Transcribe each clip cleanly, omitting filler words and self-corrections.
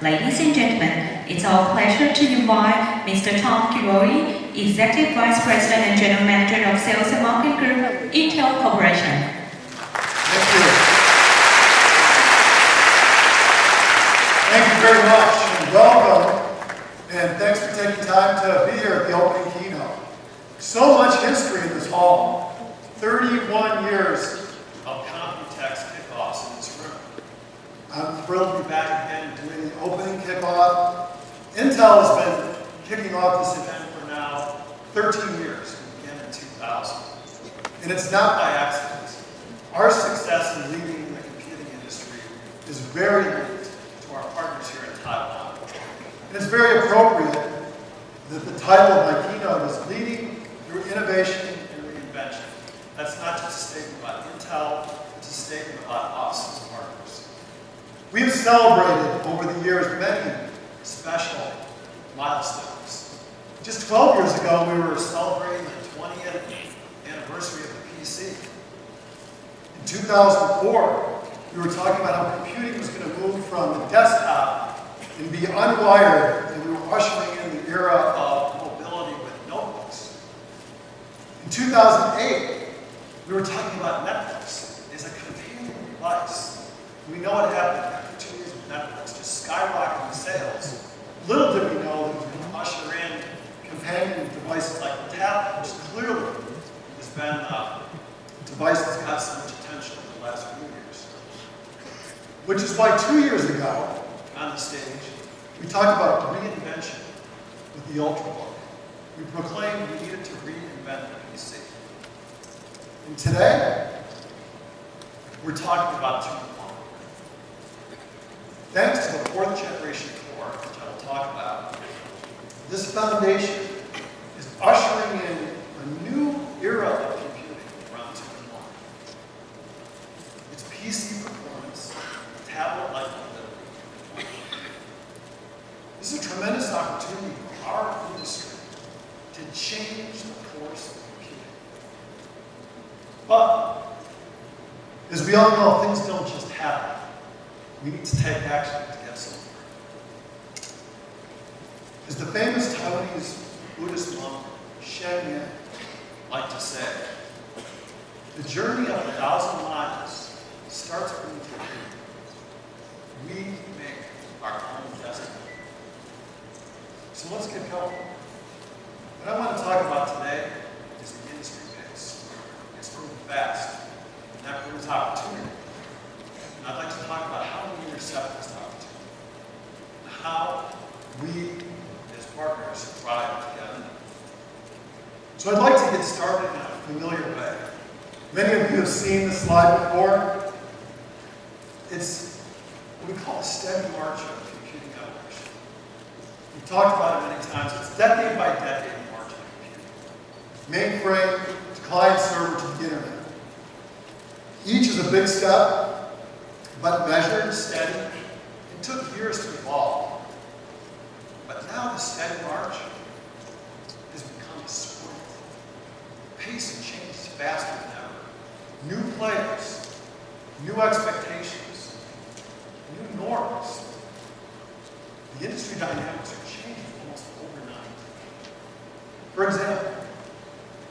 Ladies and gentlemen, it's our pleasure to invite Mr. Tom Kiroi, Executive Vice President and General Manager of Sales and Marketing Group, Intel Corporation. Thank you. Thank you very much, and welcome, and thanks for taking time to be here at the opening keynote. So much history in this hall. 31 years of Computex kickoffs in this room. I'm thrilled to be back again and doing the opening kickoff. Intel has been kicking off this event for now 13 years. We began in 2000. And it's not by accident. Our success in leading in the computing industry is very linked to our partners here in Taiwan. And it's very appropriate that the title of my keynote is Leading Through Innovation and Reinvention. That's not just a statement about Intel, it's a statement about us as partners. We have celebrated over the years many special milestones. Just 12 years ago, we were celebrating the 20th anniversary of the PC. In 2004, we were talking about how computing was going to move from the desktop and be unwired, and we were ushering in the era of mobility with notebooks. In 2008, we were talking about Netflix as a companion device. We know what happened after 2 years of Netflix, just skyrocketing sales. Little did we know that it was going to usher in companion devices like the tablet, which clearly has been a device that's got so much attention in the last few years. Which is why 2 years ago, on the stage, we talked about reinvention with the Ultrabook. We proclaimed we needed to reinvent the PC. And today, we're talking about 2.1. Thanks to the 4th generation core, which I will talk about, this foundation is ushering in a new era of computing around 2.1. It's PC performance, tablet-like mobility. This is a tremendous opportunity for our industry to change the course of computing. But, as we all know, things don't just happen. We need to take action to get somewhere. As the famous Taiwanese Buddhist monk Shen Yan liked to say, the journey of 1,000 miles starts when we take it. We make our own destiny. So let's get going. What I want to talk about today is the industry base. It's moving fast, and that brings opportunity. And I'd like to talk about how we intercept this opportunity, and how we, as partners, thrive together. So I'd like to get started in a familiar way. Many of you have seen this slide before. It's what we call a steady march of computing evolution. We've talked about it many times. It's decade by decade march of computing. Mainframe to client server to the internet. Each is a big step, but measured, steady. It took years to evolve. But now the steady march has become a sprint. The pace of change is faster than ever. New players, new expectations, new norms. The industry dynamics are changing almost overnight. For example,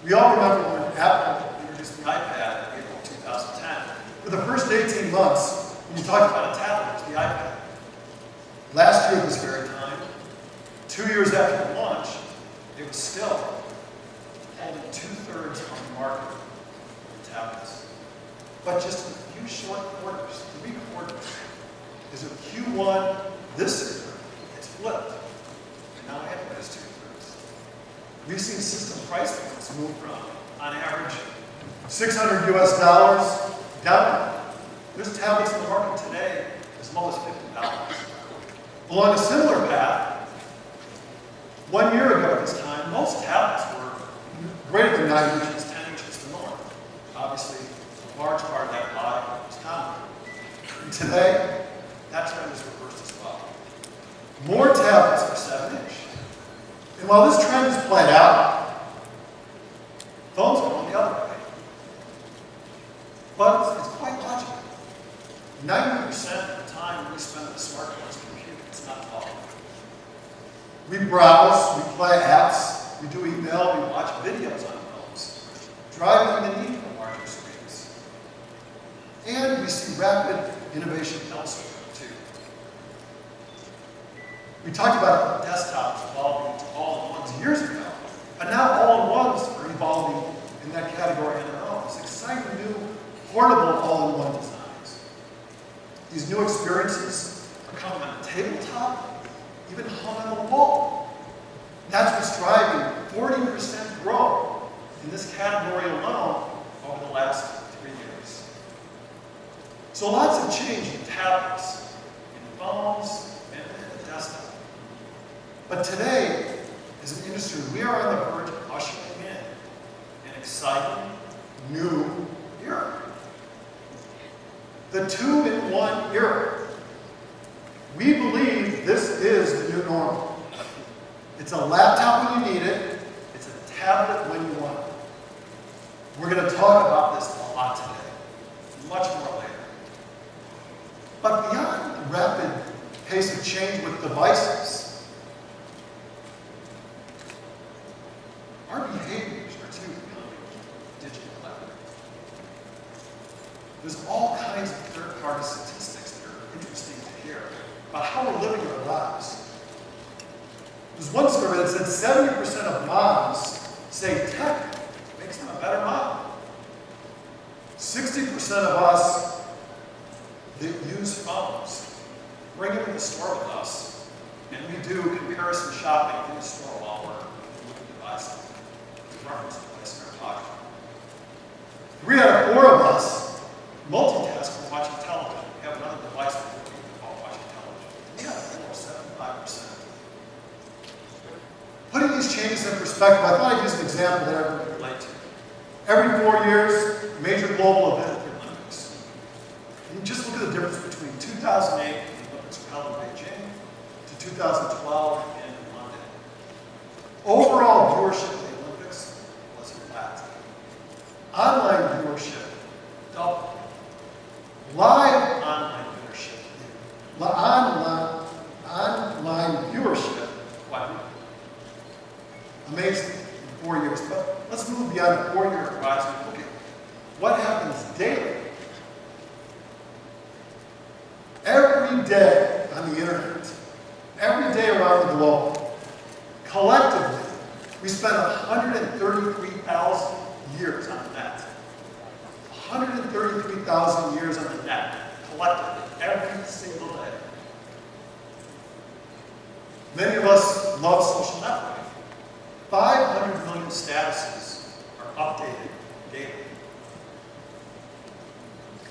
we all remember when Apple introduced the iPad in April 2010. For the first 18 months, when you talked about a tablet, it was the iPad. Last year at this very time, 2 years after the launch, it was still holding 2/3 of the market for tablets. But just in a few short quarters, 3 quarters, as of Q1 this year, it's flipped. And now Android is 2/3. We've seen system price points move from, on average, $600 US down. There's tablets in the market today as low as $50. Along a similar path, 1 year ago at this time, most tablets were greater than 9 inches, 10 inches to north. Obviously, a large part of that pie was common. And today, that trend is reversed as well. More tablets are 7 inch. And while this trend is played out, phones are going the other way. But it's quite logical. 90% of the time we spend on smartphones computing, it's not We browse, we play apps, we do email, we watch videos on phones, driving the need for larger screens. And we see rapid innovation elsewhere, too. We talked about desktops evolving to all-in-ones years ago, but now all-in-ones are evolving in that category on their own. It's exciting new portable all-in-one designs. These new experiences are coming on a tabletop, even hung on the wall. That's what's driving 40% growth in this category alone over the last 3 years. So lots of change in tablets, in phones, and in the desktop. But today, as an industry, we are on the verge of ushering in an exciting new era. The two-in-one era. We believe this is the new normal. It's a laptop when you need it. It's a tablet when you want it. We're going to talk about this a lot today, much more later. But beyond the rapid pace of change with devices, our behaviors are too becoming digital. There's all kinds of third-party statistics that are interesting to hear about how we're living our lives. There's one survey that said 70% of moms say tech makes them a better mom. 60% of us that use phones bring them to the store with us, and we do comparison shopping in the store while we're looking at devices. Reference device in our pocket. 3 out of 4 of us multitask when watching television. We have another device while watching television. 3 out of 4, 75%. Putting these changes in perspective, I thought I'd use an example that everyone can relate to. Every 4 years, major global event, the Olympics. And you just look at the difference between 2008, when the Olympics were held in Beijing, to 2012 in London. Overall viewership of the Olympics was flat. Online viewership doubled. Live online viewership quadrupled. Amazing in 4 years. But let's move beyond a 4-year horizon and look at what happens daily. Every day on the internet, every day around the globe, collectively, we spend 133,000 years on the net. 133,000 years on the net, collectively, every single day. Many of us love social networking. 500 million statuses are updated daily.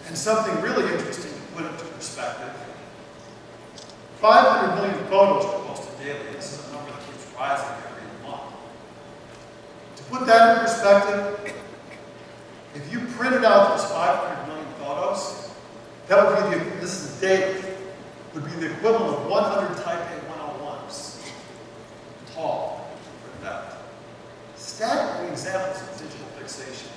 And something really interesting to put into perspective, 500 million photos are posted daily. This is a number that keeps rising every month. To put that in perspective, if you printed out those 500 million photos, that would be this is daily, would be the equivalent of 100 Taipei 101s tall. Staggering examples of digital fixation.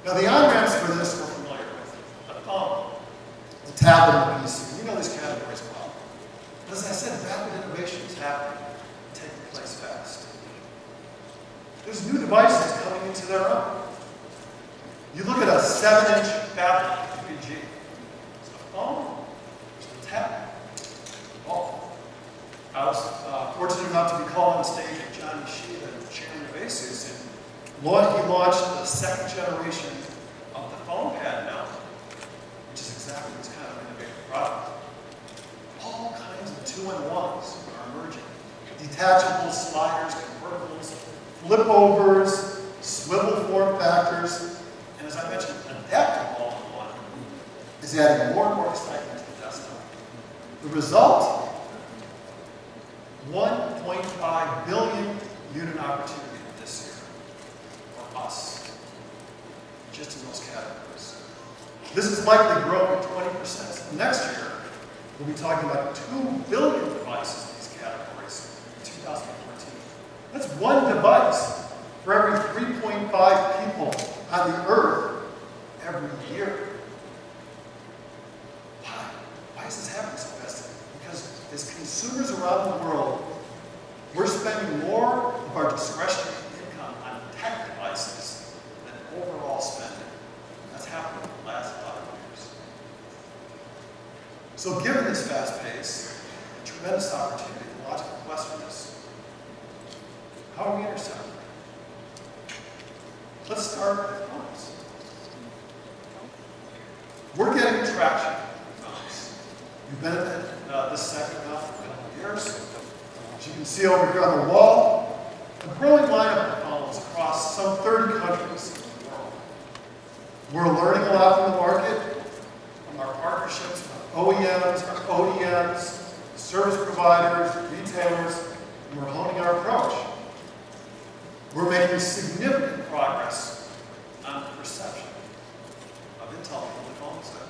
Now, the on-ramps for this we're familiar with. The phone, the tablet, and the PC. We know these categories well. But as I said, rapid innovation is happening, taking place fast. There's new devices coming into their own. You look at a 7-inch phablet 3G. It's a phone, it's a tablet. Oh. I was fortunate enough to be called on stage with John Ishida, chairman of ASUS, and he launched the 2nd generation of the phone pad now, which is exactly this kind of innovative product. All kinds of 2-in-1s are emerging. Detachable sliders, convertibles, flip overs, swivel form factors, and as I mentioned, adaptive all-in-one is adding more and more excitement to the desktop. The result? 1.5 billion unit opportunity this year for us, just in those categories. This is likely to grow at 20%. Next year, we'll be talking about 2 billion devices in these categories in 2014. That's one device for every 3.5 people on the earth every year. Why? Why is this happening so fast? Because as consumers around the world We're spending more of our discretionary income on tech devices than overall spending. That's happened in the last 5 years. So given this fast pace, a tremendous opportunity, the logical question is, how are we intersecting? Let's start with phones. We're getting traction with phones. We've been in this sector now for a couple of years. As you can see over here on the wall, a growing lineup of phones across some 30 countries in the world. We're learning a lot from the market, from our partnerships with OEMs, our ODMs, service providers, retailers, and we're honing our approach. We're making significant progress on the perception of Intel in the phone sector.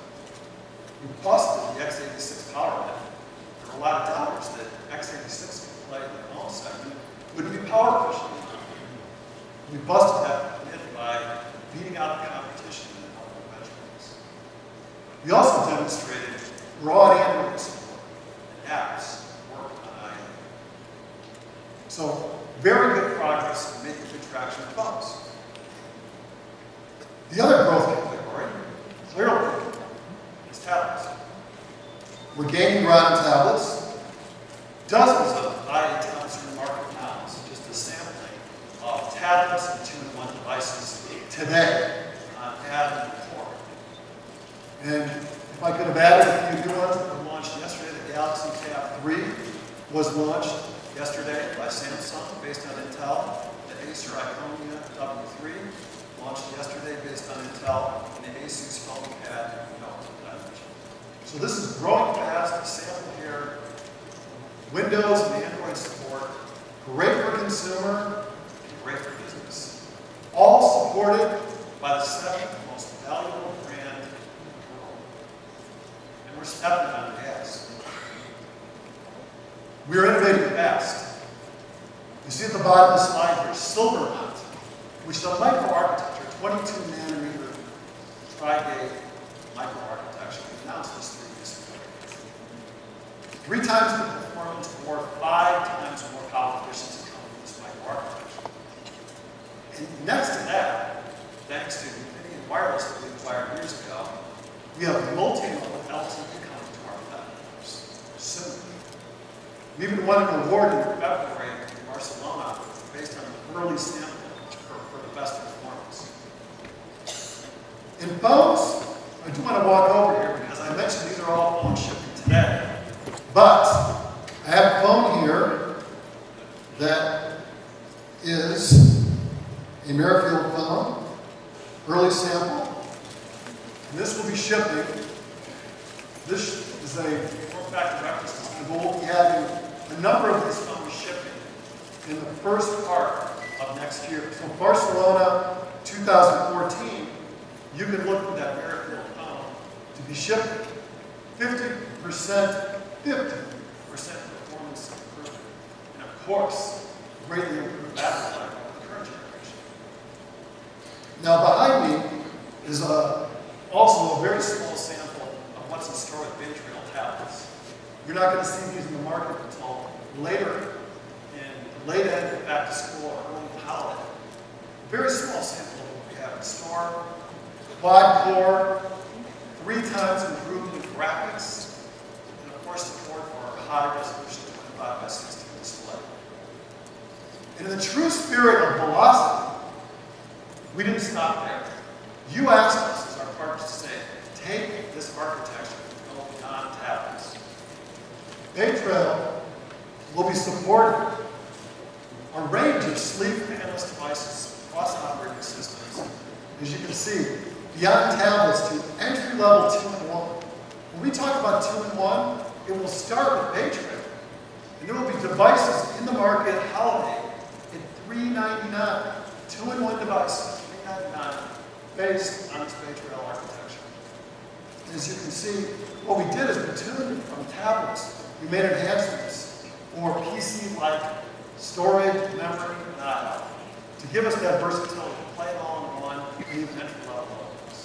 We busted the x86 power myth. There were a lot of doubters that x86 could play in the phone segment wouldn't be power efficient enough. We busted that myth by beating out the competition in a couple of benchmarks. We also demonstrated broad Android support and apps work on iOS. So, very good progress in making good traction with phones. The other growth category, clearly, is tablets. We're gaining ground in tablets. Dozens of IATMs are in the market now, so just a sampling of tablets and 2-in-1 devices today on Atom and Core. And if I could have added a few new ones that were launched yesterday, the Galaxy Tab 3 was launched yesterday by Samsung based on Intel. The Acer Iconia W3 launched yesterday based on Intel, and the Asus PhonePad Note that I mentioned. So this is growing fast. A sample here. Windows and Android support. Great for consumer, great for business. All supported by the 7th most valuable brand in the world. And we're stepping on the gas. We're innovating fast. You see at the bottom of the slide here, Silvermont, which is a microarchitecture, 22-nanometer tri-gate microarchitecture. We announced this 3 years ago. 3 times the performance or 5 times more power efficiency coming from this microarchitecture. And next to that, thanks to Infineon Wireless that we acquired years ago, we have multi-mode LTE coming to our platforms soon. We even won an award in February in Barcelona based on an early sample for the best performance. In phones, I do want to walk over here because I mentioned these are all phones shipping today. But I have a phone here that is a Merrifield phone, early sample. And this will be shipping. This is a form factor reference design. We'll be having a number of these phones shipping in the first part of next year. So Barcelona 2014, you can look for that Merrifield phone to be shipping. 50% performance improvement. And of course, greatly improved battery life over the current generation. Now behind me is also a very small sample of what's in store with Bay Trail tablets. You're not going to see these in the market until later in late end of back to school or early holiday. A very small sample of what we have in store. Quad core, 3 times improvement in graphics, and of course support for our high resolution 25:16 display. And in the true spirit of velocity, we didn't stop there. You asked us as our partners to say, take this architecture and go beyond tablets. Bay Trail will be supporting a range of sleek fanless devices across operating systems. As you can see, beyond tablets to entry-level 2-in-1. When we talk about 2-in-1, it will start with Bay Trail. And there will be devices in the market holiday at $399. 2-in-1 devices, $399, based on this Bay Trail architecture. And as you can see, what we did is we tuned it from tablets. We made enhancements for PC-like storage, memory, and I/O to give us that versatility to play it all in one, and even entry-level levels.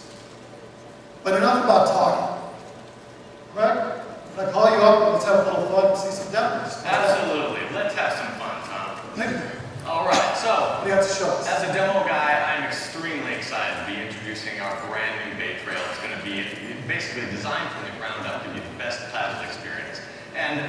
But enough about talking. Greg, can I call you up and let's have a little fun and see some demos? Absolutely. Let's have some fun, Tom. introducing our brand new Bay Trail. It's going to be basically designed from the ground up to be the best tablet experience. And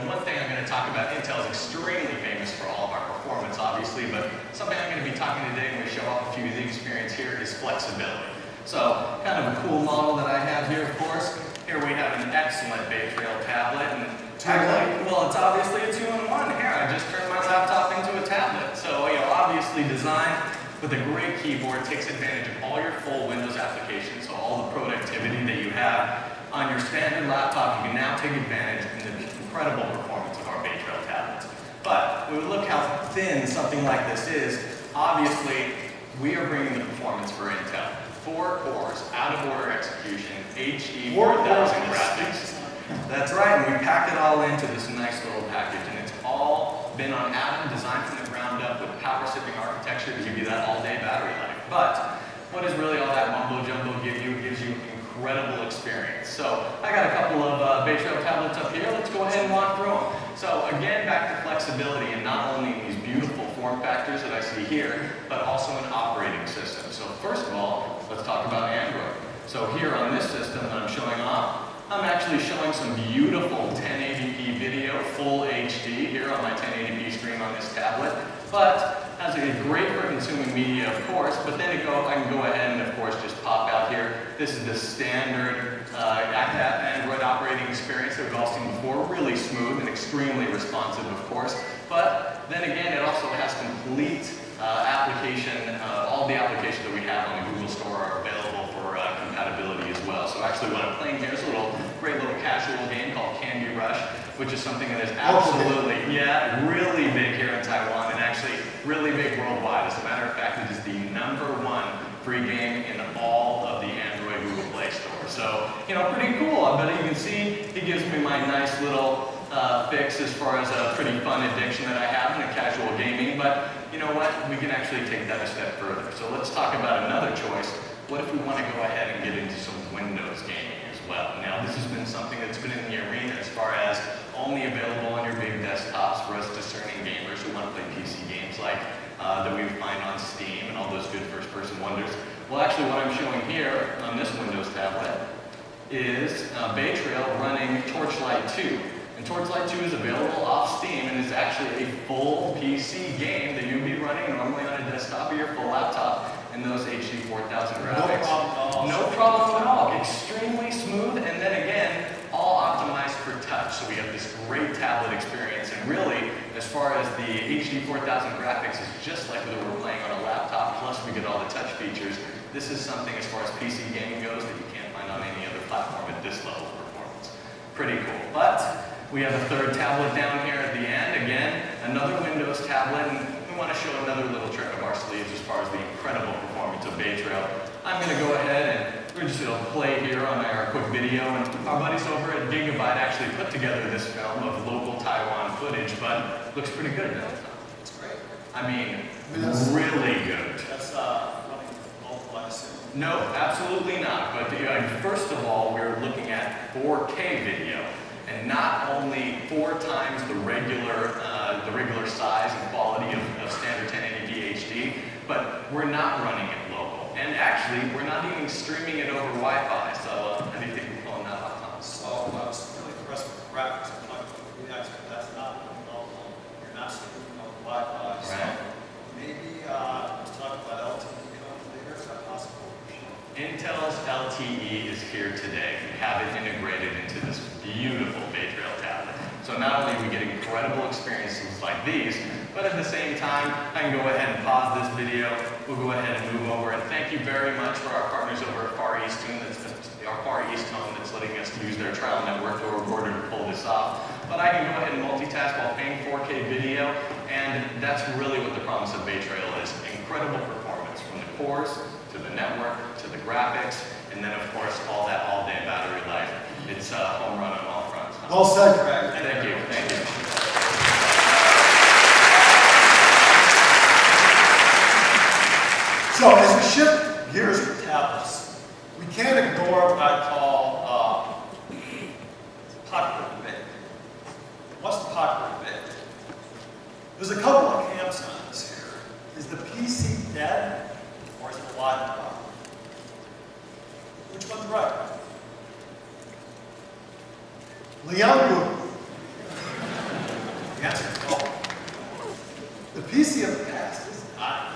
one thing I'm going to talk about, Intel is extremely famous for all of our performance, obviously, but something I'm going to be talking today when we show off a few of the experience here is flexibility. So, kind of a cool model that I have here, of course. Here we have an excellent Bay Trail tablet, and actually, well, it's obviously a two-in-one. Here, I just turned my laptop into a tablet. So, obviously designed with a great keyboard, takes advantage of all your full Windows applications, so all the productivity that you have on your standard laptop, you can now take advantage of the incredible performance of our Bay Trail tablets. But when we look how thin something like this is, obviously, we are bringing the performance for Intel. 4 cores, out-of-order execution, HD 4000 graphics. That's right, and we packed it all into this nice little package, and it's all been on Atom, designed from the ground up with power-sipping architecture to give you that all-day battery life. But what does really all that mumbo-jumbo give you? It gives you incredible experience. So I got a couple of Bay Trail tablets up here. Let's go ahead and walk through them. So again, back to flexibility, and not only in these beautiful form factors that I see here, but also an operating system. So first of all, let's talk about Android. So here on this system that I'm showing off, I'm actually showing some beautiful 1080p video, full HD here on my 1080p stream on this tablet. But has a great for consuming media, of course, but then I can go ahead and, of course, just pop out here. This is the standard Android operating experience that we've all seen before. Really smooth and extremely responsive, of course. But then again, it also has complete application. All the applications that we have on the Google Store are available for compatibility as well. So actually what I'm playing here is a great little casual game called Candy Rush, which is something that is absolutely, really big here in Taiwan and actually really big worldwide. As a matter of fact, it is the #1 free game in all of the Android Google Play Store. So, pretty cool. I bet you can see it gives me my nice little fix as far as a pretty fun addiction that I have in a casual gaming. But you know what? We can actually take that a step further. So let's talk about another choice. What if we want to go ahead and get into some Windows gaming as well? Now, this has been something that's been in the arena as far as only available on your big desktops for us discerning gamers who want to play PC games like that we find on Steam and all those good first-person wonders. Well, actually, what I'm showing here on this Windows tablet is Bay Trail running Torchlight 2. And Torchlight 2 is available off Steam and is actually a full PC game that you'd be running normally on a desktop or your full laptop in those HD 4000 graphics. No problem at all. No problem at all. Extremely smooth, and then again, all optimized for touch. So we have this great tablet experience, and really, as far as the HD 4000 graphics, is just like when we're playing on a laptop, plus we get all the touch features. This is something as far as PC gaming goes that you can't find on any other platform at this level of performance. Pretty cool. But we have a third tablet down here at the end. Again, another Windows tablet, and we want to show another little trick up our sleeves as far as the incredible performance of Bay Trail. I'm going to go ahead and we're just going to play here on our quick video, and our buddies over at Gigabyte actually put together this film of local Taiwan footage, but looks pretty good, doesn't it? It's great. I mean, really good. That's running multiple, I assume. No, absolutely not. But first of all, we're looking at 4K video, and not only 4 times the regular size and quality of standard 1080p HD, but we're not running it local. And actually, we're not even streaming it over Wi-Fi. So how do you think we're pulling that off, Tom? So I was really impressed with the graphics. I'm not going to Computex, but that's not running local. You're not streaming over Wi-Fi. So Right. maybe let's talk about LTE coming later. Is that possible? Intel's LTE is here today. We have it integrated into this beautiful Bay Trail tablet. So not only are we getting incredible experiences like these, but at the same time, I can go ahead and pause this video. We'll go ahead and move over. And thank you very much for our partners over at Far East Home that's letting us use their trial network to order to pull this off. But I can go ahead and multitask while playing 4K video, and that's really what the promise of Bay Trail is. Incredible performance from the cores, to the network, to the graphics, and then of course all that all-day battery life. It's a home run on all fronts. Well said, Greg. Thank you. Thank you. So as we shift gears for tablets, we can't ignore what I call popular debate. What's the popular debate? There's a couple of camps on this here. Is the PC dead or is it alive and well? Which one's right? Leon. The answer is both. The PC of the past is dying.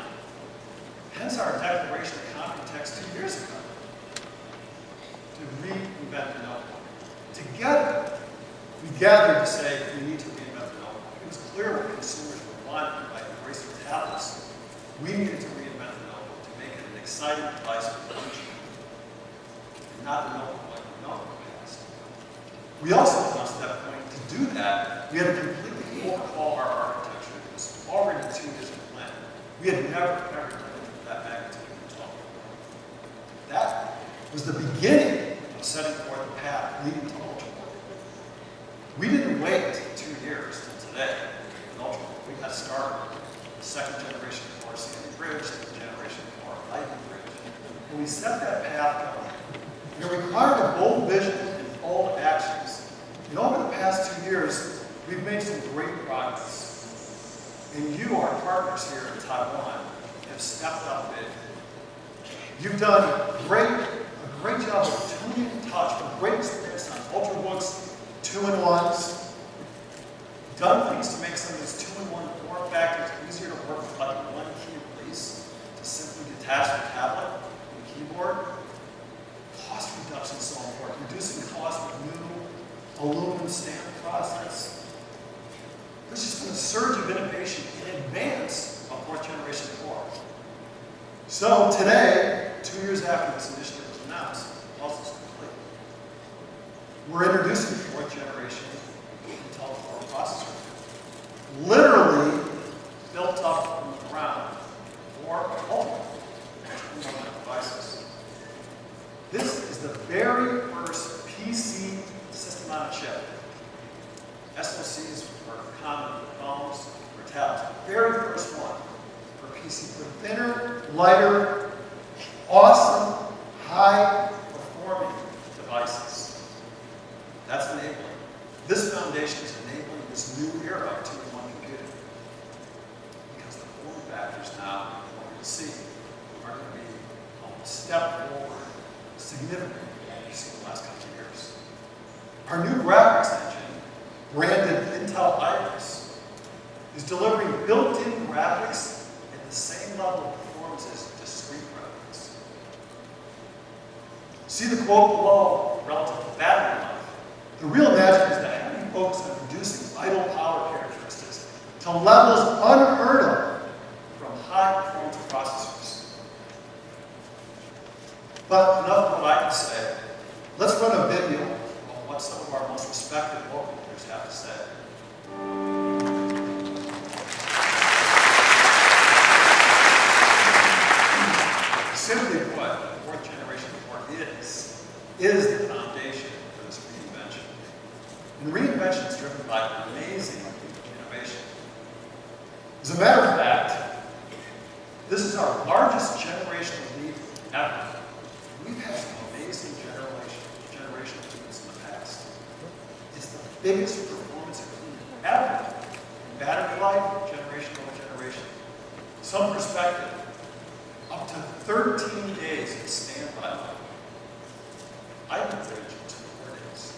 Hence our declaration of Computex 2 years ago to reinvent the notebook. Together, we gathered to say we need to reinvent the notebook. It was clear what consumers were wanting by embracing tablets. We needed to reinvent the notebook to make it an exciting device for the future, and not the notebook like we know in the past. We also announced at that point to do that, we had to completely overhaul our architecture. It was already 2 years in plan. We had never, ever done it to that magnitude until that was the beginning of setting forth the path leading to Ultrabook. We didn't wait 2 years till today with Ultrabook. We got started. The second generation Core Sandy Bridge, the generation Core Lightning Bridge. And we set that path going. And it required a bold vision and bold actions. And over the past 2 years, we've made some great progress. And you, our partners here in Taiwan, have stepped up big. You've done a great job of tuning and touch, a great experience on Ultrabooks, 2-in-1s. Done things to make some of these 2-in-1 form factors easier to work with, like one key release to simply detach the tablet and the keyboard. Cost reduction is so important. Reducing cost with new aluminum stamp process. There's just been a surge of innovation in advance of 4th generation Core. So today, 2 years after this initiative was announced, the puzzle is complete. We're introducing 4th generation Intel Core processor. Literally built up from the ground for all devices. This is the very first PC system on a chip. SoCs were common for phones, for tablets. The very first one for PC, for thinner, lighter, awesome, high-performing devices. That's enabling. This foundation is enabling this new era of 2-in-1 computing. Because the form factors now, what we see, are going to be a step forward, significantly, you've seen the last couple of years. Our new graphics engine, branded Intel Iris, is delivering built-in graphics at the same level of performance as discrete graphics. See the quote below relative to battery life. The real magic is the heavy focus on reducing idle power characteristics to levels unheard of from high-performance processors. But enough of what I can say. Let's run a video of what some of our most respected local leaders have to say. Simply put, 4th generation Core is the foundation for this reinvention. And reinvention is driven by amazing innovation. As a matter of fact, this is our largest generational leap ever. We've had some amazing generational leaps in the past. It's the biggest performance improvement ever in battery life, generation over generation. Some perspective, up to 13 days of standby life. I can bridge to 4 days.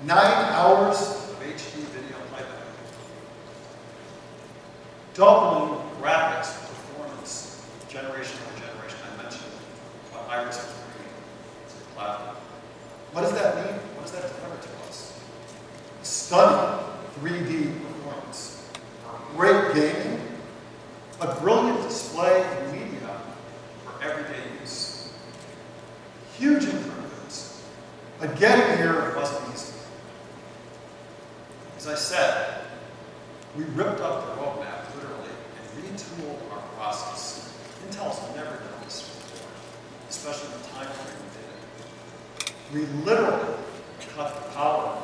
9 hours of HD video playback. Doubling graphics performance, generation over generation. I mentioned what Iris is bringing to the cloud. What does that mean? What does that deliver to us? Stunning 3D performance. Great gaming. A brilliant display and media for everyday use. Huge improvements. But getting here wasn't easy. As I said, we ripped up the roadmap, literally, and retooled our process. Intel's never done this before, especially in the time frame we did it. We literally cut the power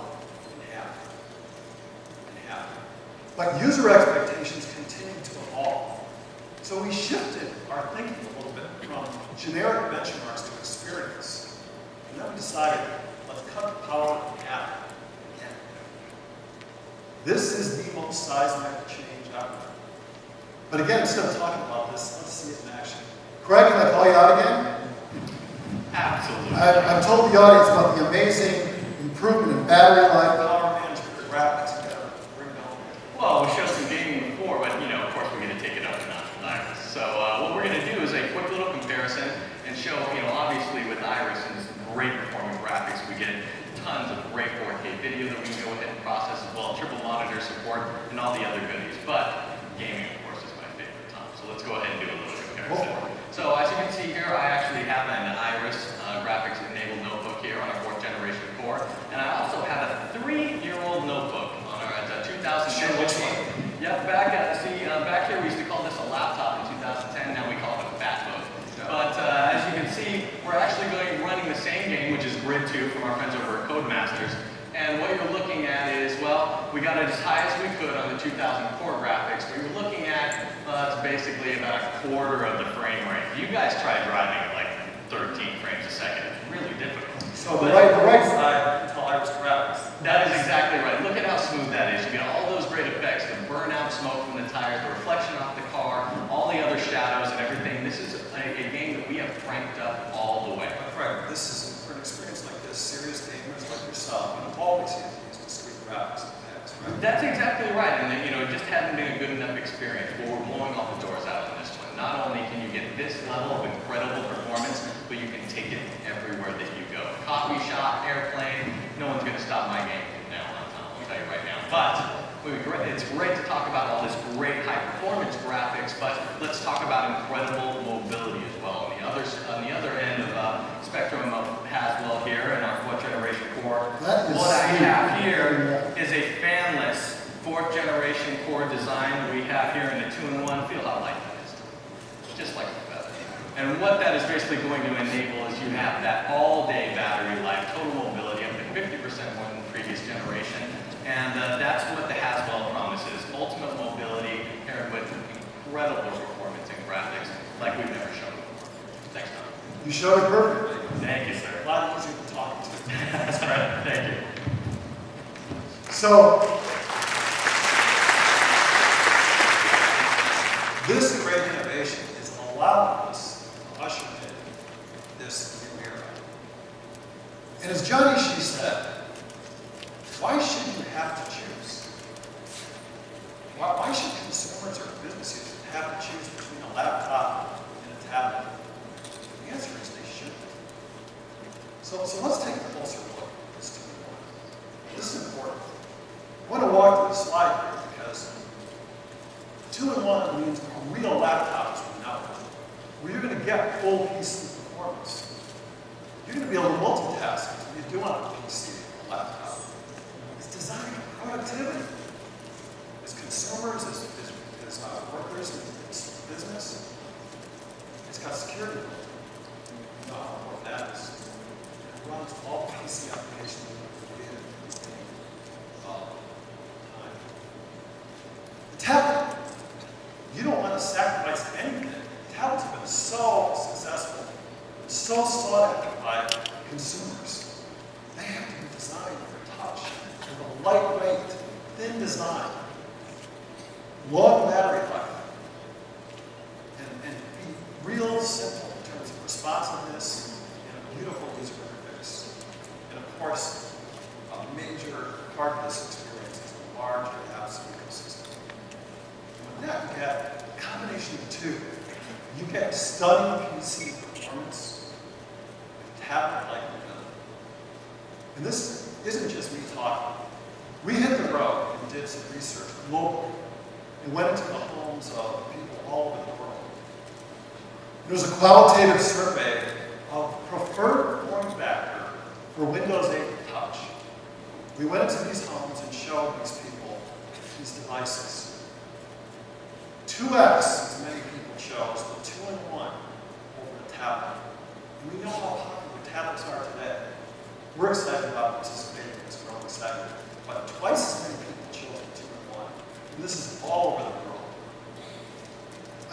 in half. But user expectations continue to evolve. So we shifted our thinking a little bit from generic benchmarks to experience. And then we decided, let's cut the power in half again. This is the most seismic change ever. But again, instead of talking about this, let's see it in action. Craig, can I call you out again? Absolutely. I've told the audience about the amazing improvement in battery life, power management, graphics, and bring it home. Well, we showed some gaming before, but of course we're going to take it up a notch with Iris. So what we're going to do is a quick little comparison and show, obviously with Iris and some great performing graphics, we get tons of great 4K video that we can go ahead and process as well, triple monitor support, and all the other goodies. But gaming, of course, is my favorite time. So let's go ahead and do a little comparison. So as you can see here, I actually have an Iris graphics enabled notebook here on our 4th generation core, and I also have a 3-year-old notebook on our 2010. Which one? Yep, back here we used to call this a laptop in 2010. Now we call it a fat book. But as you can see, we're actually running the same game, which is Grid 2 from our friends over at Codemasters. And what you're looking at is, well, we got it as high as we could on the 2000 core graphics, but you're looking at, it's basically about a quarter of the frame rate. You guys try driving at like 13 frames a second. It's really difficult. So the right side, Intel Iris graphics. That is exactly right. Look at how smooth that is. You get all those great effects, the burnout smoke from the tires, the reflection off the car, all the other shadows and everything. This is a game that we have cranked up all the way. Right. This is, for an experience like this, serious gamers like yourself, and always use discrete graphics in the past, right? That's exactly right. And it just hasn't been a good enough experience. Well, we're blowing all the doors out on this one. Not only can you get this level of incredible performance, but you can take it everywhere that you go. Coffee shop, airplane, no one's going to stop my game from now on, Tom, I'll tell you right now. But it's great to talk about all this great high-performance graphics, but let's talk about incredible mobility as well. On the other end of spectrum of Haswell here in our 4th generation core, what I have here is a fanless 4th generation core design that we have here in the 2-in-1. Feel how light that is. Just like a feather. And what that is basically going to enable is you have that all-day battery life, total mobility up to 50% more than the previous generation. And that's what the Haswell promises. Ultimate mobility paired with incredible performance and graphics like we've never shown before. Thanks, Tom. You showed it perfectly. Thank you, sir. A lot easier to talk to. That's right. Thank you. So, this great innovation is allowing us to usher in this new era. And as Johnny Shee said, why should you have to choose? Why should consumers or business users have to choose between a laptop and a tablet? The answer is they shouldn't. So let's take a closer look at this 2-in-1. This is important. I want to walk through the slide here because 2-in-1 means a real laptop as we know it, where you're going to get full PC performance. You're going to be able to multitask as you do on a PC or a laptop. It's designed for productivity. As consumers, as workers, as business, it's got security. You know how important that is. It runs all PC applications the tablet, you don't want to sacrifice anything. Tablets have been so successful, so sought after by consumers. They have to be designed for touch, with a lightweight, thin design, long battery life, and be real simple in terms of responsiveness and a beautiful user interface. And of course, a major part of this experience is a large apps ecosystem. And with that, you get a combination of the two. You get stunning PC performance, tablet-like ability. And this isn't just me talking. We hit the road and did some research globally and went into the homes of people all over the world. It was a qualitative survey of preferred form factor for Windows 8 Touch. We went into these homes and showed these people these devices. 2x as many people chose the 2-in-1 over the tablet. And we know how popular tablets are today. We're excited about participating in this growing segment, but twice as many people chose the 2-in-1. And this is all over the world.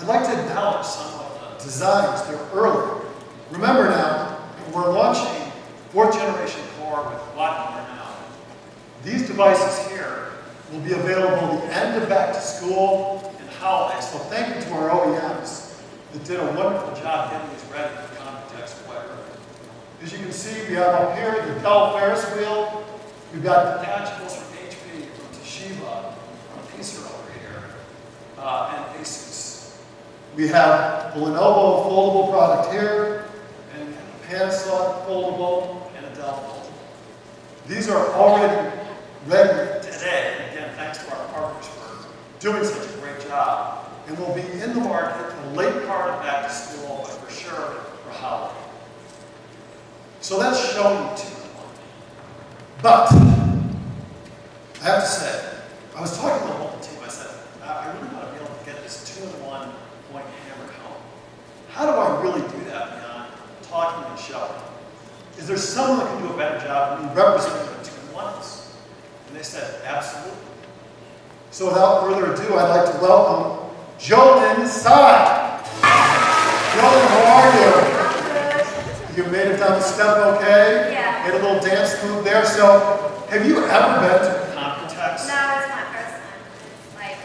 I'd like to acknowledge some of the designs that are early. Remember now, we're launching 4th generation core with a lot more now. These devices here will be available at the end of back to school and holidays. So thank you to our OEMs that did a wonderful job getting these ready for Computex quite early. As you can see, we have up here the Dell Ferris wheel. We've got detachables from HP, from Toshiba, from Acer over here, and Asus. We have the Lenovo foldable product here, and we have a Panasonic foldable and a Dell foldable. These are already ready today, again, thanks to our partners for doing such a great job, and will be in the market in the late part of back to school, but for sure for Halloween. So that's showing 2-in-1. But I have to say, I was talking to the whole team. I said, I really want to be able to get this 2-in-1 point hammered home. How do I really do that beyond talking and showing? Is there someone that can do a better job than representing the 2-in-1s? And they said, absolutely. So without further ado, I'd like to welcome Jolyn Tsai. Jolyn, how are you? You made it down the step okay? Yeah. Made a little dance move there. So, have you ever been to Computex? No, it's my first time. It's like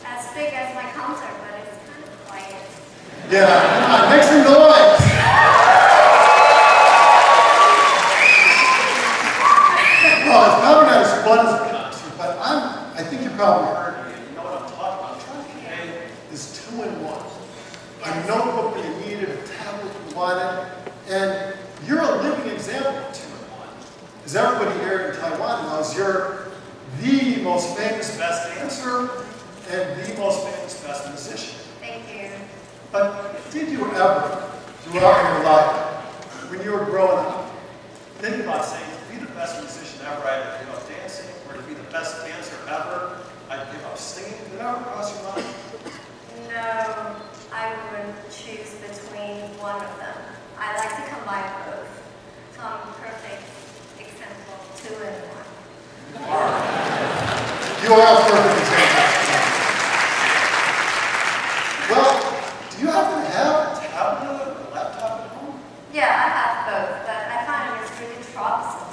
as big as my concert, but it's kind of quiet. Yeah, come on, make some noise. Well, it's probably not as fun as a concert, but I think you probably heard me, and you know what I'm talking about. I'm trying to convey this 2-in-1. A notebook that you needed, a tablet you wanted, and you're a living example of 2-in-1. As everybody here in Taiwan knows, you're the most famous best dancer and the most famous best musician. Thank you. But did you ever, throughout your life, when you were growing up, think about saying, to be the best musician ever, I'd give up dancing, or to be the best dancer ever, I'd give up singing? Did that ever cross your mind? No, I would choose between one of them. I like to combine both. So I'm a perfect example of 2-in-1. You are a perfect example. Well, do you happen to have a tablet or a laptop at home? Yeah, I have both, but I find it's really troublesome.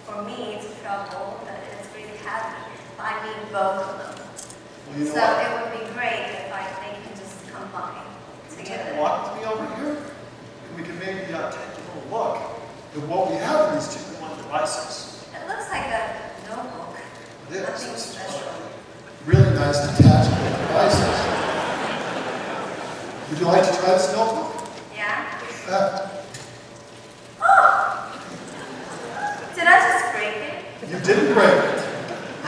For me, it's trouble, but it's really heavy. But I need both of them. Well, you know So what? it would be great if they can just combine together. Walk with me over here, and we can maybe take a little look at what we have in these 2-in-1 devices. It looks like a notebook. It is. Nothing It's special. really nice detachable devices. Would you like to try this notebook? Yeah? Uh, Oh! Did I just break it? you didn't break it.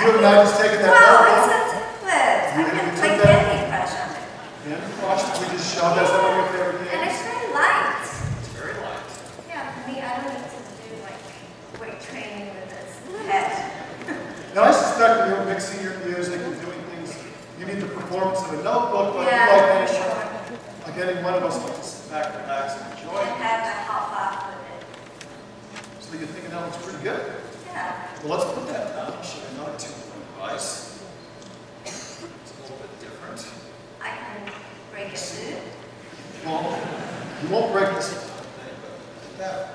You and I just taken that Wow, notebook. it's a template. I You can took like that- Candy Crush on it. And crush, we just showed that's one of your favorite And games. it's very light. It's very light. Yeah, for me, I don't need to do like weight training with this head. Now I suspect when you're mixing your music and doing things, you need the performance of a notebook, but Yeah, like sure. any one of us like to sit back, relax, and enjoy And it. have a hot bath with it. So you're thinking that looks pretty good. Yeah. Well, let's put that down. I'll show you another 2-in-1 device. It's a little bit different. I can break it too. Well, you won't break this one, but look at that.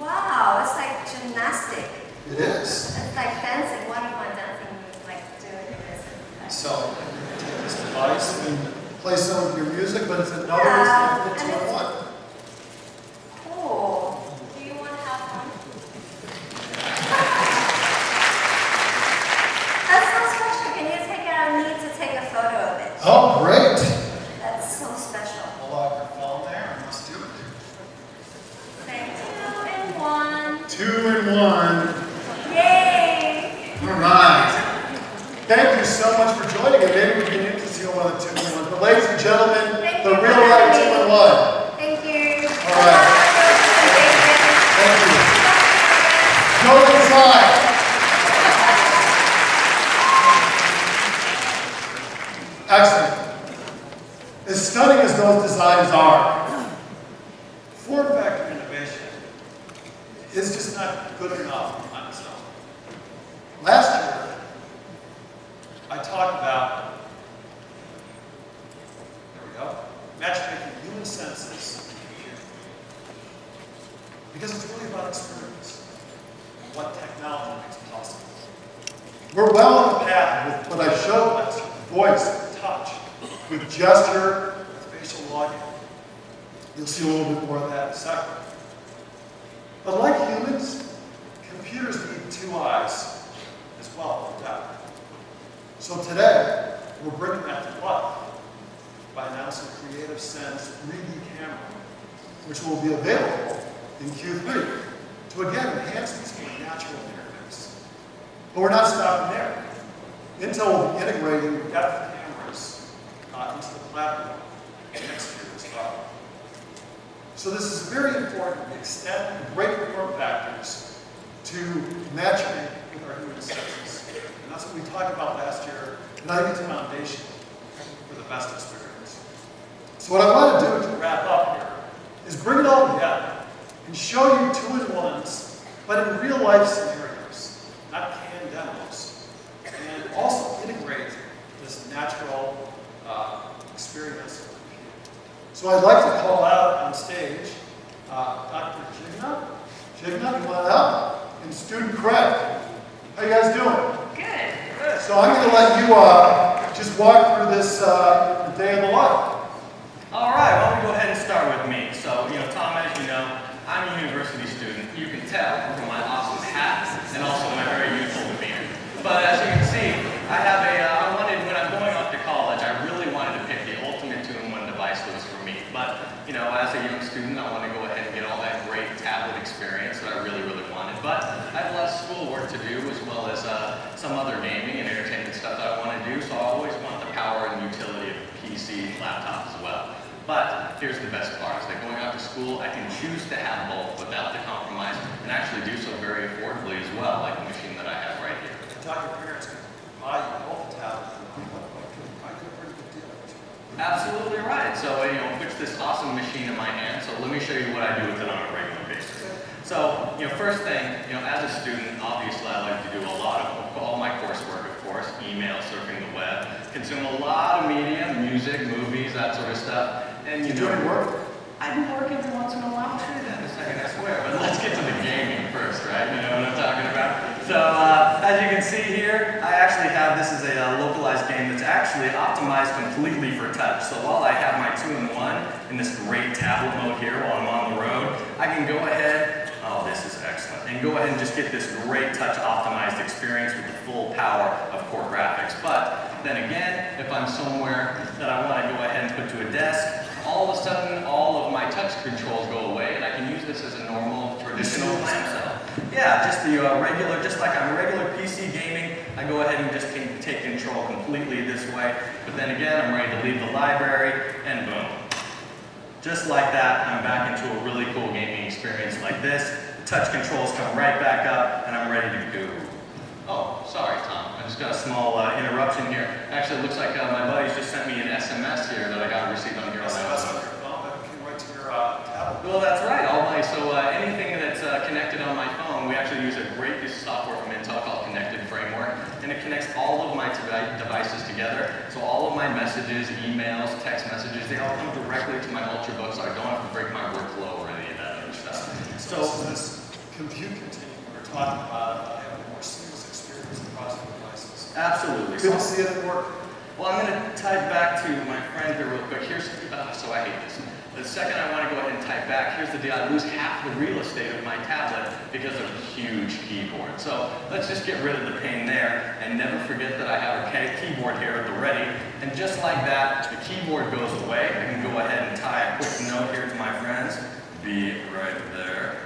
Wow, it's like gymnastic. It is. It's like dancing. One of my dancing moves, like doing this. So you take this device and play some of your music, but it's another Yeah, example of and it's- 2-in-1. Cool. Do you want to have fun? That's so special. Can you take it? I need to take a photo of it. Oh, great. That's so special. Pull out your phone there and let's do it. Say 2-in-1. 2-in-1. Yay! All right. Thank you so much for joining me. Maybe we can use you one of the 2-in-1. But ladies and gentlemen, Thank the you for real life having me. 2-in-1. Thank you. All right. Thank you. Go inside. Excellent. As stunning as those designs are, form factor innovation is just not good enough on its own. Last year, I talked about, there we go, matchmaking human senses and computer. Because it's really about experience and what technology makes possible. We're well on the path with what I showed last year, voice, touch, with gesture, with facial logic. You'll see a little bit more of that in a second. But like humans, computers need two eyes as well for depth. So today, we're bringing that to life by announcing Creative Sense 3D camera, which will be available in Q3 to again enhance this more natural interface. But we're not stopping there. Intel will be integrating depth cameras into the platform next year as well. So this is very important. We extend the great form factors to matching with our human senses. And that's what we talked about last year, and I think it's a foundation for the best experience. So what I want to do to wrap up here is bring it all together and show you two-in-ones, but in real-life scenarios, not canned demos, and also integrate this natural experience of the computer. So I'd like to call out on stage Dr. Jigna. Jigna, come on out. And student Craig. How you guys doing? Good. So I'm going to let you just walk through this day of the life. All right, well, we'll go ahead and start with me. So, Tom, as you know, I'm a university student. You can tell from my awesome hat and also my very youthful demeanor. But as you can see, when I'm going off to college, I really wanted to pick the ultimate two-in-one device that was for me. But, as a young student, I want to go ahead and get all that great tablet experience that I really, really wanted. But I have less schoolwork to do as well as some other gaming and entertainment stuff that I want to do. So I always want the power and utility of PC and laptop as well. But here's the best part, is that going out to school, I can choose to have both without the compromise and actually do so very affordably as well, like the machine that I have right here. I thought your parents could buy you both tablets. I get a pretty good deal. Absolutely right. So, puts this awesome machine in my hand. So let me show you what I do with it on a regular basis. So, first thing, as a student, obviously I like to do a lot of all my coursework, of course, email, surfing the web, consume a lot of media, music, movies, that sort of stuff. And You doing work? I do work every once in a while. I'll show you that in a second, I swear. But let's get to the gaming first, right? You know what I'm talking about? So, as you can see here, I actually have, this is a localized game that's actually optimized completely for touch. So while I have my two-in-one in this great tablet mode here while I'm on the road, I can go ahead, oh, this is excellent, and go ahead and just get this great touch optimized experience with the full power of core graphics. But then again, if I'm somewhere that I want to go ahead and put to a desk, all of a sudden, all of my touch controls go away, and I can use this as a normal, traditional clamshell. Yeah, just the regular, just like I'm regular PC gaming, I go ahead and just take control completely this way. But then again, I'm ready to leave the library, and boom. Just like that, I'm back into a really cool gaming experience like this. Touch controls come right back up, and I'm ready to go. Oh, sorry, Tom. I just got a small interruption here. Actually, it looks like my buddies just sent me an SMS here that I got received on here on my SMS on your phone, that came right to your tablet. Well, that's right. Anything that's connected on my phone, we actually use a great piece of software from Intel called Connected Framework, and it connects all of my devices together. So all of my messages, emails, text messages, they all come directly to my Ultrabook, so I don't have to break my workflow or any of that other stuff. So this compute continuum we're talking about, having a more seamless experience across the devices. Absolutely. Good to see it at work. Well, I'm going to type back to my friend here real quick. Here's, so I hate this. The second I want to go ahead and type back, here's the deal. I lose half the real estate of my tablet because of a huge keyboard. So let's just get rid of the pain there and never forget that I have a keyboard here at the ready. And just like that, the keyboard goes away. I can go ahead and tie a quick note here to my friends. Be right there.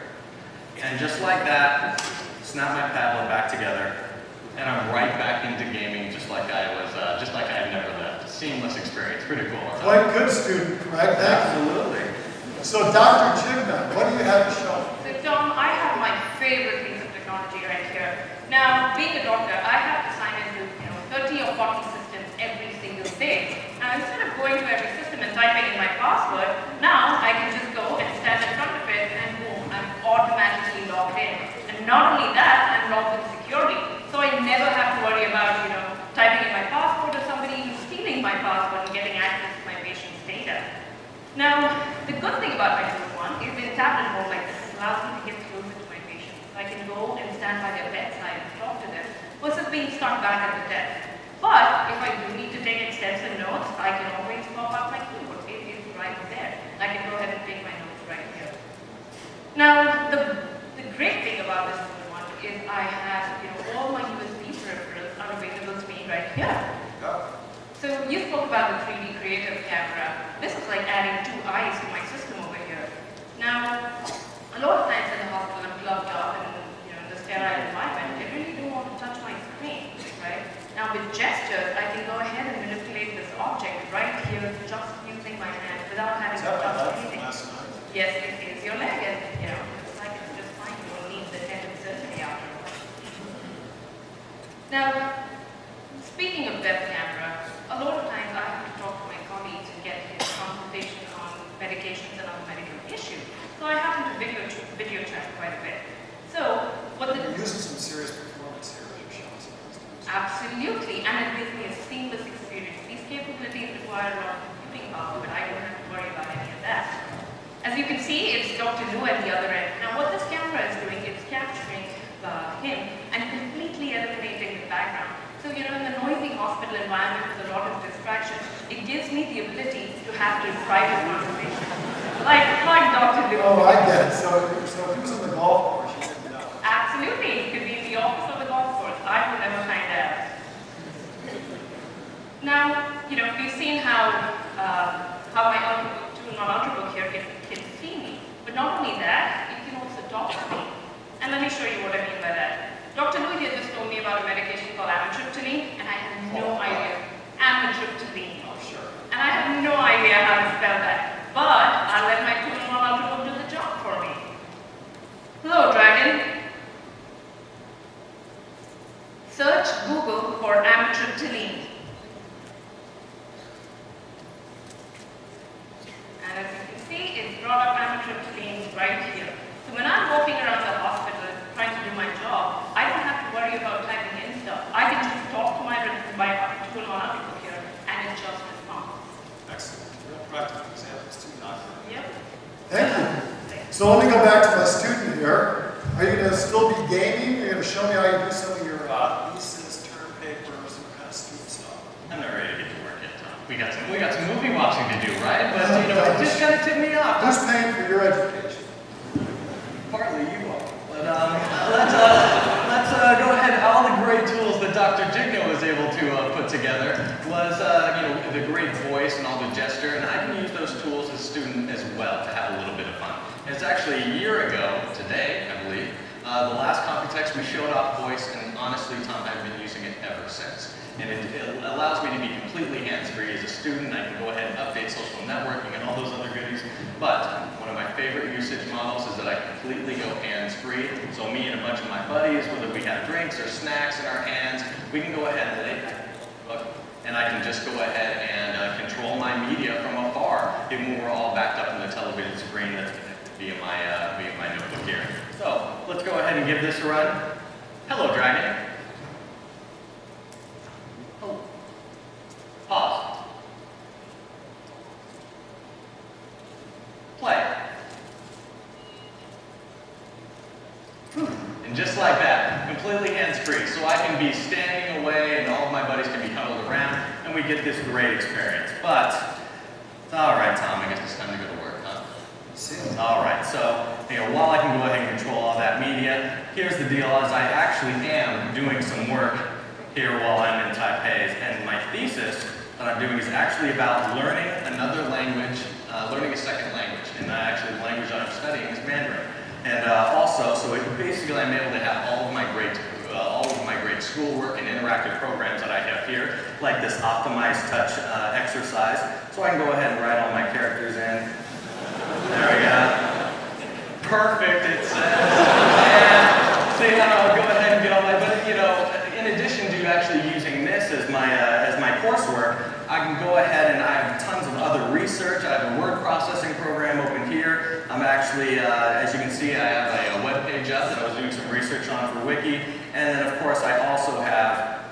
And just like that, snap my tablet back together. And I'm right back into gaming just like I had never left. Seamless experience, pretty cool. Quite good, student, correct? Absolutely. So, Dr. Jigna, what do you have to show? So, Tom, I have my favorite piece of technology right here. Now, being a doctor, I have to sign into 30 or 40 systems every single day. Now, instead of going to every system and typing in my password, now I can just go and stand in front of it and boom, I'm automatically logged in. And not only that, I'm logged with security. So I never have to worry about, typing in my password or somebody stealing my password and getting access to my patient's data. Now, the good thing about my two-in-one is in tablet mode like this, it allows me to get closer to my patients. I can go and stand by their bedside and talk to them versus being stuck back at the desk. But if I do need to take extensive notes, I can always pop out my keyboard. It is right there. I can go ahead and take my notes right here. Now, the I have, all my USB peripherals are available to me right here. Yeah. So you spoke about the 3D creative camera. This is like adding 2 eyes to my system over here. Now, a lot of times in the hospital I'm gloved up and in the sterile environment, they really don't want to touch my screen, right? Now with gestures, I can go ahead and manipulate this object right here just using my hand without having Is to that my touch leg from anything. last night? Yes, it is your leg, and it's like it's just fine. You don't need the tendon surgery afterwards. Now, speaking of web camera, a lot of times I have to talk to my colleagues and get his consultation on medications and other medical issues. So I happen to video chat quite a bit. So what the You're using some serious performance here as you're showing some of these things. Absolutely, and it gives me a seamless experience. These capabilities require a lot of computing power, but I don't have to worry about any of that. As you can see, it's Dr. Lu at the other end. Now what this camera is doing, it's capturing him and completely eliminating the background. So in the noisy hospital environment with a lot of distractions, it gives me the ability to have this private conversation. Like Dr. Lu. Oh, I get it. So if he was on the golf course, you didn't know. Absolutely, it could be in the office of the golf course. I will never find out. Now, we've seen how my Ultrabook here can see me. But not only that, it can also talk to me. And let me show you what I mean by that. Dr. Lu here just told me about a medication called amitriptyline, and I had no idea. Amitriptyline. Oh, sure. And I have no idea how to spell that. But I'll let my 2-in-1 Ultrabook do the job for me. Hello, Dragon. Search Google for amitriptyline. And as you can see, it's brought up amitriptyline right here. So when I'm walking around the hospital trying to do my job, I don't have to worry about typing in stuff. I can just talk to my 2-in-1 Ultrabook here, and it just responds. Excellent. Real practical examples too, Doctor. Yep. Thank you. So let me go back to my student here. Are you going to still be gaming? Are you going to show me how you do some of your thesis, term papers, and kind of student stuff? I'm not ready to get to work yet, Tom. We got some movie watching to do, right? But it just kind of tipped me off. Who's paying for your education? Partly you are. But let's go ahead. All the great tools that Dr. Jigno was able to put together was the great voice and all the gesture, and I can use those tools as a student as well to have a little bit of fun. And it's actually a year ago today, I believe, the last Computex we showed off voice, and honestly, Tom, I've been using it ever since. And it allows me to be completely hands-free as a student. I can go ahead and update social networking and all those other goodies. But one of my favorite usage models is that I completely go hands-free. So me and a bunch of my buddies, whether we have drinks or snacks in our hands, we can go ahead and lay back, and I can just go ahead and control my media from afar, even when we're all backed up in the television screen that's connected via my notebook here. So let's go ahead and give this a run. Hello, Dragon. Oh. Pause. Play. And just like that, completely hands-free. So I can be standing away and all of my buddies can be huddled around and we get this great experience. But, all right, Tom, I guess it's time to go to work, huh? All right, so while I can go ahead and control all that media, here's the deal, is I actually am doing some work here while I'm in Taipei, and my thesis that I'm doing is actually about learning another language, learning a second language, and actually the language that I'm studying is Mandarin. And also, so basically I'm able to have all of my great schoolwork and interactive programs that I have here, like this optimized touch exercise, so I can go ahead and write all my characters in. There we go. Perfect, it says. And so I'll go ahead and get all my, but in addition to actually using this as my coursework, I can go ahead and I have tons of other research. I have a word processing program open here. I'm actually, as you can see, I have a web page up that I was doing some research on for Wiki. And then of course I also have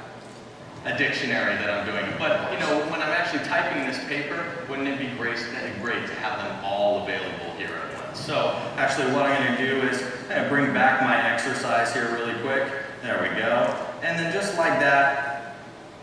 a dictionary that I'm doing. But when I'm actually typing this paper, wouldn't it be great to have them all available here at once? So actually what I'm going to do is bring back my exercise here really quick. There we go. And then just like that,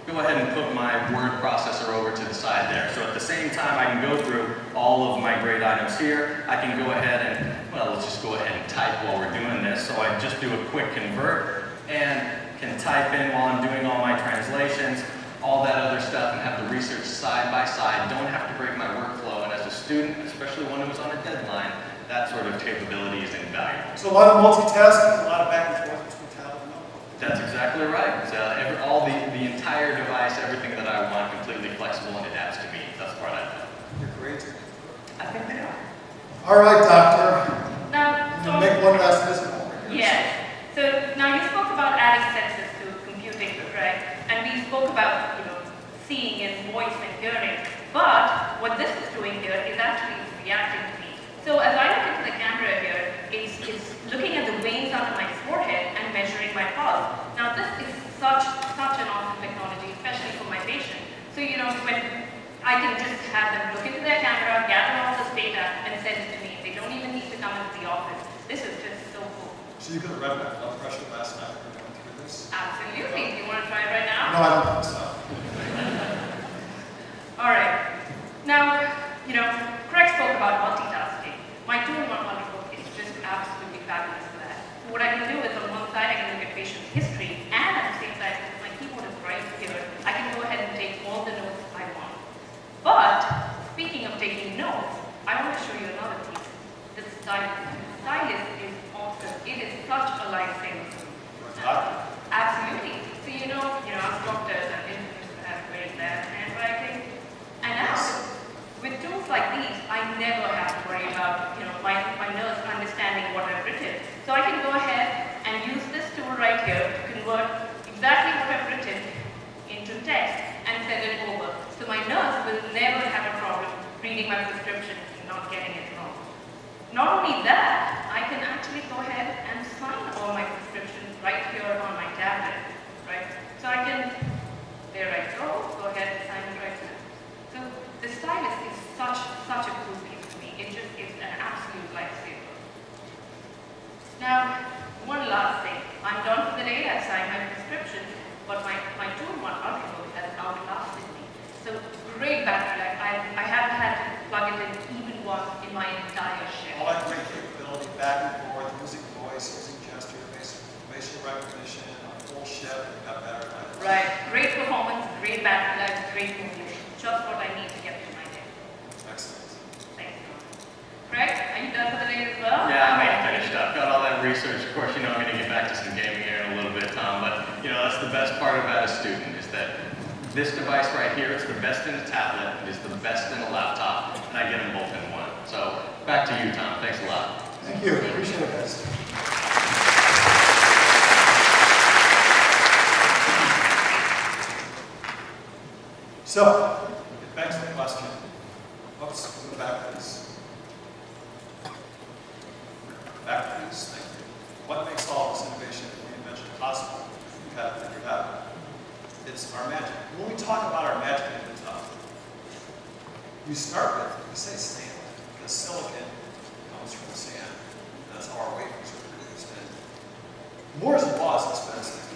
go ahead and put my word processor over to the side there. So at the same time I can go through all of my great items here. I can go ahead and, well, let's just go ahead and type while we're doing this. So I just do a quick convert. and can type in while I'm doing all my translations, all that other stuff, and have the research side by side. Don't have to break my workflow. And as a student, especially one who's on a deadline, that sort of capability is invaluable. So a lot of multitasking, a lot of back and forth between tablet and notebook. That's exactly right. All the entire device, everything that I want, completely flexible and adapts to me. That's part I love. Your grades are I think they are. all right, doctor. Now, You make one last visit. yes. So now you spoke about adding senses to computing, right? And we spoke about, seeing and voice and hearing. But what this is doing here is actually reacting to me. So as I look into the camera here, it's looking at the veins under my forehead and measuring my pulse. Now this is such an awesome technology, especially for my patient. So when I can just have them look into their camera, gather all this data, and send it to me. They don't even need to come into the office. This is just so cool. So you could have read my blood pressure last night when we went through this? Absolutely. Do you want to try it right now? No, I don't think so. All right. Now, Craig spoke about multitasking. My 2-in-1 multiple is just absolutely fabulous for that. What I can do is on one side, I can look at patient's history, and at the same time, since my keyboard is right here, I can go ahead and take all the notes I want. But, speaking of taking notes, I want to show you another piece. The stylus. The stylus is awesome. It is such a lifesaver. Absolutely. So us doctors and engineers have very bad handwriting. And now, with tools like these, I never have to worry about, my nurse understanding what I've written. So I can go ahead and use this tool right here to convert exactly what I've written into text and send it over. So my nurse will never have a problem reading my prescription and not getting it wrong. Not only that, I can actually go ahead and sign all my prescriptions right here on my tablet, right? So I can, there I go ahead and sign it right now. So the stylus is such a cool piece to me. It just is an absolute lifesaver. Now, one last thing. I'm done for the day. I've signed my prescription, but my 2-in-1 ultrabook has outlasted me. So great battery life. I haven't had to plug it in even once in my entire shift. All that great capability, back and forth, using voice, using gesture, facial recognition, a full shift, you've got better life. Right. Great performance, great battery life, great movement. Just what I need to get through my day. Excellent. Thanks. Craig, are you done for the day as well? Yeah, I'm all finished up. Got all that research. Of course, I'm going to get back to some gaming here in a little bit, Tom. But, that's the best part about a student is that this device right here, it's the best in a tablet, it is the best in a laptop, and I get them both in one. So, back to you, Tom. Thanks a lot. Thank you. Appreciate it, guys. So, it begs the question. Oops, go back, please. Back, please. Thank you. What makes all this innovation and reinvention possible? We've got to figure it out. It's our magic. When we talk about our magic in the top, you start with, we say sand, because silicon comes from sand. That's how our wafers are produced. And Moore's law is expensive.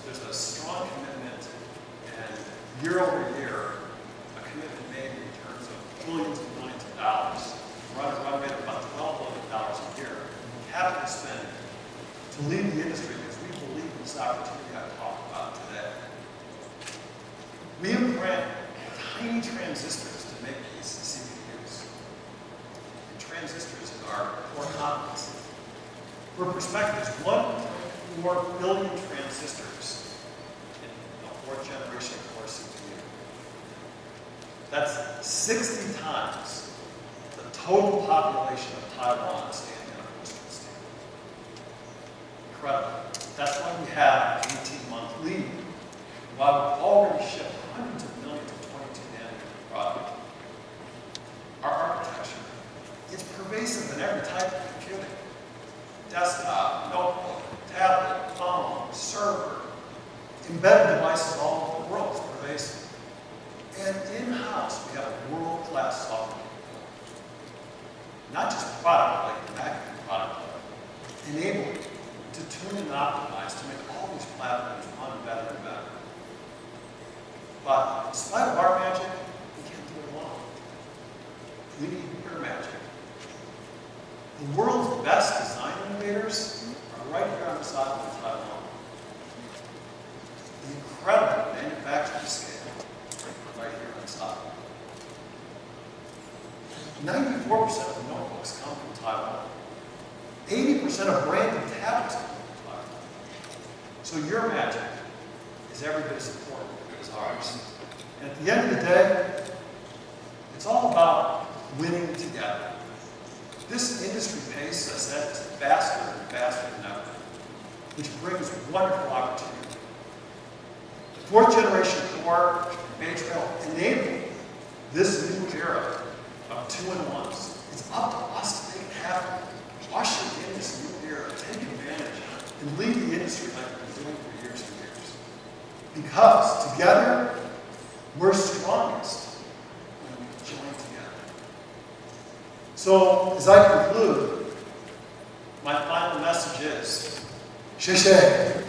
There's a strong commitment, and year over year, a commitment made in terms of billions and billions of dollars. We're on a run rate of about $12 billion a year. Capital spending to lead the industry because we believe in this opportunity I've talked about today. We imprint tiny transistors to make these CPUs. And transistors are core competency. For perspective, 1.4 billion transistors in a 4th generation core CPU. That's 60 times the total population of Taiwan standing on a Christian state. Incredible. That's why we have an 18-month lead. While we've already shipped hundreds of millions of 22-nanometer product. Our architecture is pervasive in every type of computing. Desktop, notebook, tablet, phone, server, embedded devices all over the world is pervasive. And in-house, we have a world-class software capability. Not just product like the Mac product, but enabling to tune and optimize to make all these platforms run better and better. But in spite of our magic, we can't do it alone. We need your magic. The world's best design innovators are right here on the side of Taiwan. 94% of notebooks come from Taiwan. 80% of branded tablets come from Taiwan. So your magic is every bit as important as ours. And at the end of the day, it's all about winning together. This industry pace, as I said, is faster and faster than ever, which brings wonderful opportunity. The fourth generation core and Bay Trail enable this new era of 2-in-1s. It's up to us to make it happen. Usher in this new era, take advantage, and lead the industry like we've been doing for years and years. Because together, we're strongest when we join together. So, as I conclude, my final message is, 谢谢.